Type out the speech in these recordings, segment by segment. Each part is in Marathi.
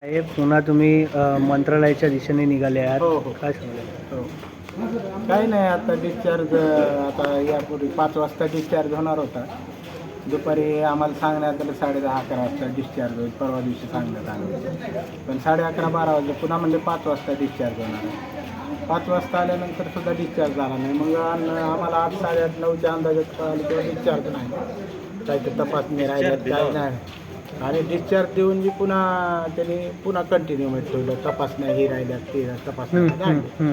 हे पुन्हा तुम्ही मंत्रालयाच्या दिशेने निघाले आहात. हो, हो. काय सांगाल? हो. काही नाही, आता डिस्चार्ज आता यापूर्वी 5 वाजता डिस्चार्ज होणार होता. दुपारी आम्हाला सांगण्यात आलं 10:30-11 वाजता डिस्चार्ज होईल. परवा दिवशी सांगण्यात आलं होतं. पण 11:30-12 वाजले पुन्हा म्हणजे 5 वाजता डिस्चार्ज होणार आहे. 5 वाजता आल्यानंतर सुद्धा डिस्चार्ज झाला नाही. मग आम्हाला 8, 8:30-9च्या अंदाजात कळालं किंवा डिस्चार्ज नाही, काही तर तपासणी राहिल्यात काही नाही. आणि डिस्चार्ज देऊन जी पुन्हा त्यांनी पुन्हा कंटिन्यू मध्ये ठेवलं, तपासण्या ही राहिल्या ते तपासण्या.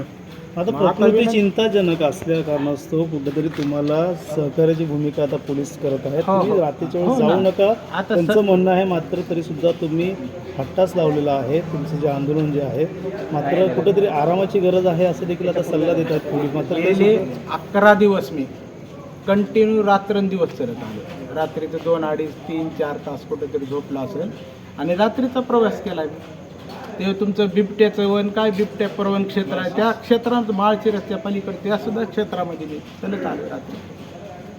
आता प्रकृती चिंताजनक असल्या कारणास्तव कुठेतरी तुम्हाला सहकार्याची भूमिका आता पोलीस करत आहेत. हो, हो. तुम्ही रात्रीच्या वेळेस हो जाऊ ना. नका आता त्यांचं म्हणणं आहे. मात्र तरी सुद्धा तुम्ही हट्टास लावलेला आहे. तुमचं जे आंदोलन जे आहे, मात्र कुठेतरी आरामाची गरज आहे असं देखील आता सल्ला देत आहेत पोलीस. मात्र गेले 11 दिवस मी कंटिन्यू रात्रंदिवस चालत आलो. रात्रीचं 2, 2.5, 3, 4 तास कुठेतरी झोपला असेल आणि रात्रीचा प्रवास केला मी. ते तुमचं बिबट्याचं वन काय बिबट्या प्रवण क्षेत्र आहे, त्या क्षेत्रात माळची रस्त्या पलीकडे त्या सुद्धा क्षेत्रामध्ये मी चलत आलो. रात्री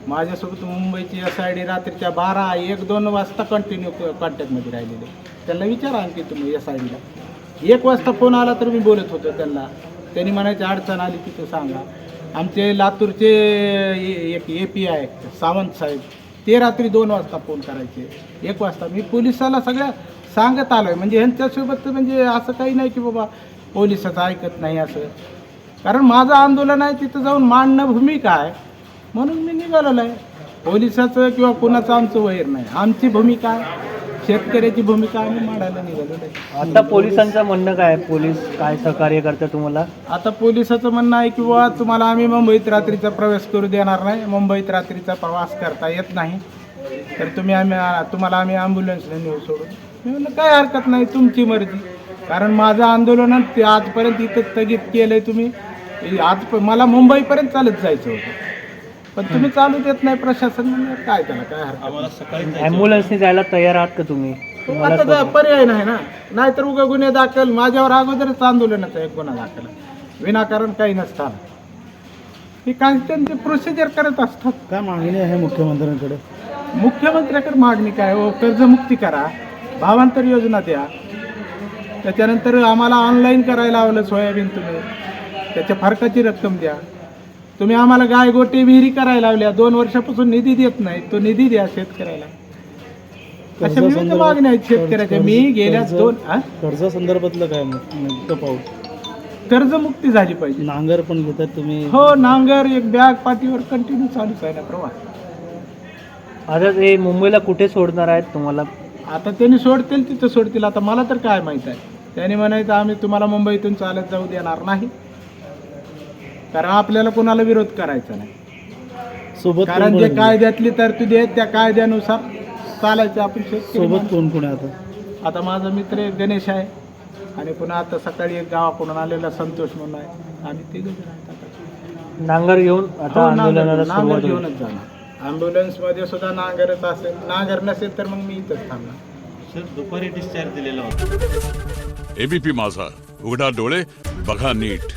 माझ्यासोबत मुंबईची SID रात्रीच्या 12, 1, 2 वाजता कंटिन्यू कॉन्टॅक्टमध्ये राहिलेले. त्यांना विचारा आणखी तुम्ही SIDला 1 वाजता फोन आला तर मी बोलत होतो त्यांना. त्यांनी म्हणायची अडचण आली की ते सांगा. आमचे लातूरचे एक API सावंत साहेब ते रात्री 2 वाजता फोन करायचे. 1 वाजता मी पोलिसाला सगळ्या सांगत आलो आहे. म्हणजे ह्यांच्यासोबत म्हणजे असं काही नाही की बाबा पोलिसाचं ऐकत नाही असं. कारण माझं आंदोलन आहे तिथं जाऊन मांडणं भूमिका आहे म्हणून मी निघालेलो आहे. पोलिसाचं किंवा कोणाचं आमचं वैर नाही. आमची भूमिका आहे, शेतकऱ्याची भूमिका आम्ही मांडायला निघालेलो आहे. आता पोलिसांचं म्हणणं काय आहे? पोलीस काय सहकार्य करतात तुम्हाला? आता पोलिसाचं म्हणणं आहे की बाबा तुम्हाला आम्ही मुंबईत रात्रीचा प्रवेश करू देणार नाही, मुंबईत रात्रीचा प्रवास करता येत नाही, तर तुम्हाला आम्ही ॲम्ब्युलन्सने नेऊ सोडून. मी म्हणलं काय हरकत नाही, तुमची मर्जी. कारण माझं आंदोलन ते आजपर्यंत इथं स्थगित केलं आहे तुम्ही. मला मुंबईपर्यंत चालत जायचं होतं, पण तुम्ही चालू देत नाही प्रशासन. म्हणलं काय त्याला काय हरकत. ॲम्ब्युलन्सने जायला तयार आहात का तुम्ही? आता पर्याय नाही ना, नाहीतर उगा गुन्हे दाखल. माझ्यावर अगोदरच आंदोलनाचा एक गुन्हा दाखल विनाकारण काही नसतात. हे काय त्यांचे प्रोसिजर करत असतात. काय मागणी आहे मुख्यमंत्र्यांकडे? मुख्यमंत्र्याकडे मागणी काय हो, कर्जमुक्ती करा, भावांतर योजना द्या. त्याच्यानंतर आम्हाला ऑनलाईन करायला लावलं सोयाबीन, तुम्ही त्याच्या फरकाची रक्कम द्या. तुम्ही आम्हाला गाय गोटे विहिरी करायला लावल्या, 2 वर्षापासून निधी देत नाही, तो निधी द्या शेतकऱ्याला. अशा विविध मागण्या आहेत शेतकऱ्याच्या. मी गेल्या 2 कर्जासंदर्भातलं काय नेमकं पाऊल? कर्जमुक्ती झाली पाहिजे. नांगर पण घेतात तुम्ही? हो, नांगर एक बॅग पाठीवर कंटिन्यू चालूच आहे ना प्रवास. आता ते मुंबईला कुठे सोडणार आहेत तुम्हाला? आता त्यांनी सोडतील तिथं सोडतील. आता मला तर काय माहीत आहे. त्यांनी म्हणायचं आम्ही तुम्हाला मुंबईतून चालत जाऊ देणार नाही, कारण आपल्याला कोणाला विरोध करायचा नाही. सोबत कारण जे कायद्यातली तरतुदी आहेत त्या कायद्यानुसार चालायचं आपण. सोबत कोण कोण आहे आता? आता माझा मित्र एक गणेश आहे आणि पुन्हा आता सकाळी एक गावाकडून आलेला संतोष म्हणून आहे. आम्ही 3 जण आहेत आता. नांगर घेऊन आता हो, आंदोलनाला नांगर सुरुवात होईल. घेऊनच जाणार. ॲम्ब्युलन्समध्ये सुद्धा नांगरच असेल. नांगर नसेल तर मग मी इथंच थांबणार. दुपारी डिस्चार्ज दिलेला होता. ABP माझा, उघडा डोळे बघा नीट.